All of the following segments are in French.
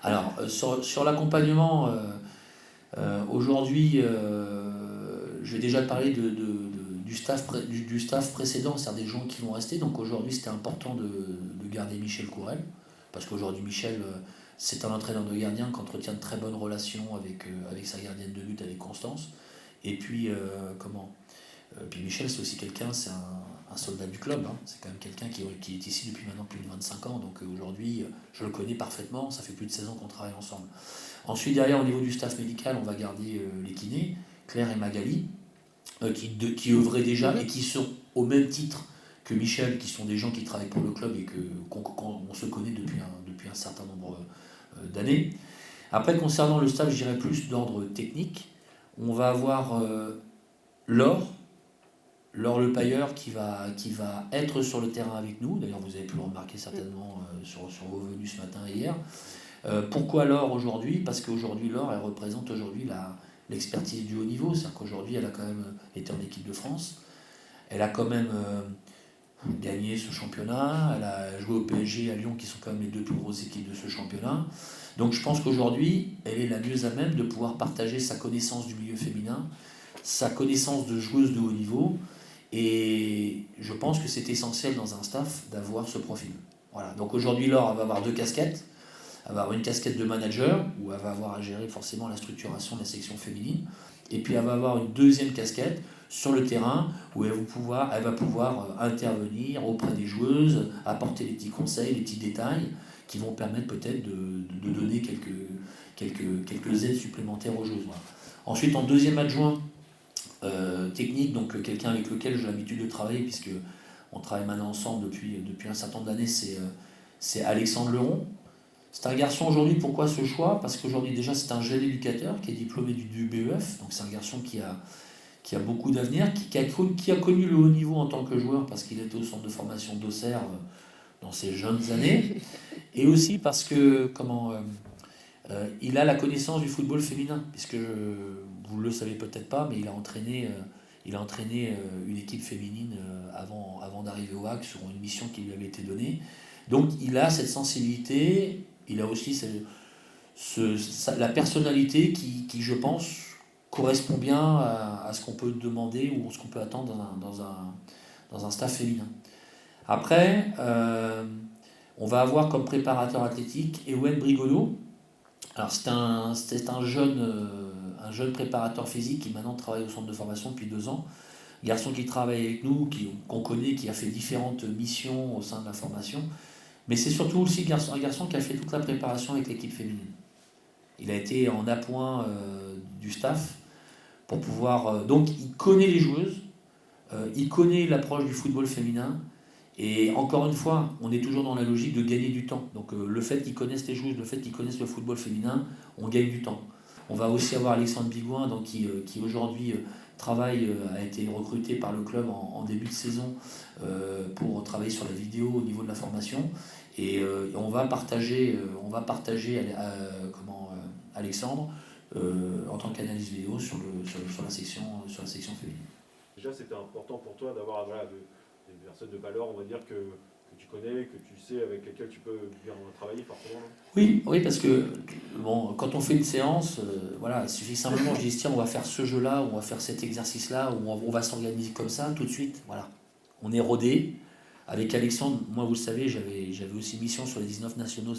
Alors, sur l'accompagnement, aujourd'hui, je vais déjà te parler du staff précédent, c'est-à-dire des gens qui vont rester. Donc aujourd'hui, c'était important de garder Michel Courel, parce qu'aujourd'hui, Michel, c'est un entraîneur de gardien qui entretient de très bonnes relations avec sa gardienne de but, avec Constance. Et puis, puis Michel, c'est aussi quelqu'un, c'est un soldat du club, hein. C'est quand même quelqu'un qui est ici depuis maintenant plus de 25 ans. Donc aujourd'hui, je le connais parfaitement. Ça fait plus de 16 ans qu'on travaille ensemble. Ensuite, derrière, au niveau du staff médical, on va garder les kinés, Claire et Magali, qui œuvraient déjà et qui sont au même titre que Michel, qui sont des gens qui travaillent pour le club et qu'on se connaît depuis un certain nombre d'années. Après, concernant le staff, je dirais plus d'ordre technique. On va avoir Laure, Laure Le Pailleur qui va être sur le terrain avec nous. D'ailleurs, vous avez pu le remarquer certainement sur vos venues ce matin et hier. Pourquoi Laure aujourd'hui? Parce qu'aujourd'hui, Laure, elle représente aujourd'hui l'expertise du haut niveau. C'est-à-dire qu'aujourd'hui, elle a quand même été en équipe de France. Elle a quand même gagné ce championnat. Elle a joué au PSG, à Lyon, qui sont quand même les deux plus grosses équipes de ce championnat. Donc je pense qu'aujourd'hui, elle est la mieux à même de pouvoir partager sa connaissance du milieu féminin, sa connaissance de joueuse de haut niveau. Et je pense que c'est essentiel dans un staff d'avoir ce profil. Voilà. Donc aujourd'hui, Laure, elle va avoir deux casquettes. Elle va avoir une casquette de manager, où elle va avoir à gérer forcément la structuration de la section féminine. Et puis elle va avoir une deuxième casquette sur le terrain, où elle va pouvoir intervenir auprès des joueuses, apporter des petits conseils, des petits détails, qui vont permettre peut-être de donner quelques aides supplémentaires aux joueuses. Voilà. Ensuite, en deuxième adjoint technique, donc quelqu'un avec lequel j'ai l'habitude de travailler, puisque on travaille maintenant ensemble depuis un certain nombre d'années, c'est Alexandre Leron. C'est un garçon aujourd'hui, pourquoi ce choix? Parce qu'aujourd'hui déjà c'est un jeune éducateur qui est diplômé du BEF, donc c'est un garçon qui a beaucoup d'avenir, qui a connu le haut niveau en tant que joueur parce qu'il était au centre de formation d'Auxerre dans ses jeunes années, et aussi parce que il a la connaissance du football féminin, puisque vous ne le savez peut-être pas, mais il a entraîné une équipe féminine avant d'arriver au HAC sur une mission qui lui avait été donnée. Donc il a cette sensibilité, il a aussi la personnalité qui, je pense, correspond bien à ce qu'on peut demander ou ce qu'on peut attendre dans un staff féminin. Après, on va avoir comme préparateur athlétique Ewen Brigodeau. Alors c'est un jeune préparateur physique qui maintenant travaille au centre de formation depuis 2 ans. Garçon qui travaille avec nous, qu'on connaît, qui a fait différentes missions au sein de la formation. Mais c'est surtout aussi un garçon qui a fait toute la préparation avec l'équipe féminine. Il a été en appoint du staff pour pouvoir... donc il connaît les joueuses, il connaît l'approche du football féminin. Et encore une fois, on est toujours dans la logique de gagner du temps. Donc le fait qu'ils connaissent les joueuses, le fait qu'ils connaissent le football féminin, on gagne du temps. On va aussi avoir Alexandre Bigouin, donc, qui aujourd'hui a été recruté par le club en début de saison pour travailler sur la vidéo au niveau de la formation. Et on va partager Alexandre en tant qu'analyse vidéo sur la section féminine. Déjà, c'était important pour toi d'avoir des personnes de valeur, on va dire, que tu connais, que tu sais, avec lesquelles tu peux bien travailler forcément. Oui, parce que quand on fait une séance, voilà, il suffit simplement, je dis tiens, on va faire ce jeu-là, on va faire cet exercice-là, ou on va s'organiser comme ça, tout de suite, voilà. On est rodé. Avec Alexandre, moi vous le savez, j'avais aussi mission sur les 19 nationaux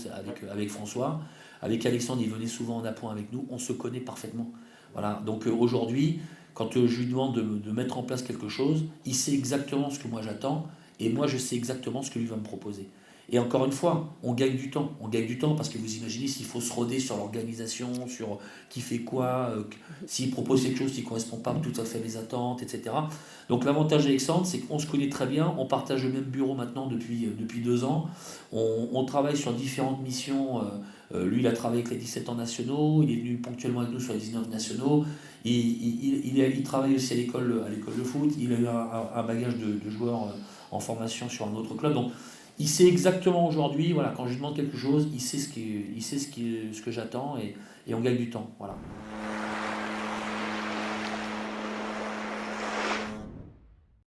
avec François. Avec Alexandre, il venait souvent en appoint avec nous, on se connaît parfaitement. Voilà. Donc aujourd'hui, quand je lui demande de mettre en place quelque chose, il sait exactement ce que moi j'attends, et moi je sais exactement ce que lui va me proposer. Et encore une fois, on gagne du temps. On gagne du temps parce que vous imaginez s'il faut se roder sur l'organisation, sur qui fait quoi, s'il propose quelque chose qui ne correspond pas tout à fait à mes attentes, etc. Donc l'avantage d'Alexandre, c'est qu'on se connaît très bien, on partage le même bureau maintenant depuis 2 ans, on travaille sur différentes missions. Lui, il a travaillé avec les 17 ans nationaux, il est venu ponctuellement avec nous sur les 19 nationaux, il travaille aussi à l'école de foot, il a eu un bagage de joueur en formation sur un autre club. Donc, il sait exactement aujourd'hui, voilà, quand je lui demande quelque chose, il sait ce que j'attends et on gagne du temps. Voilà.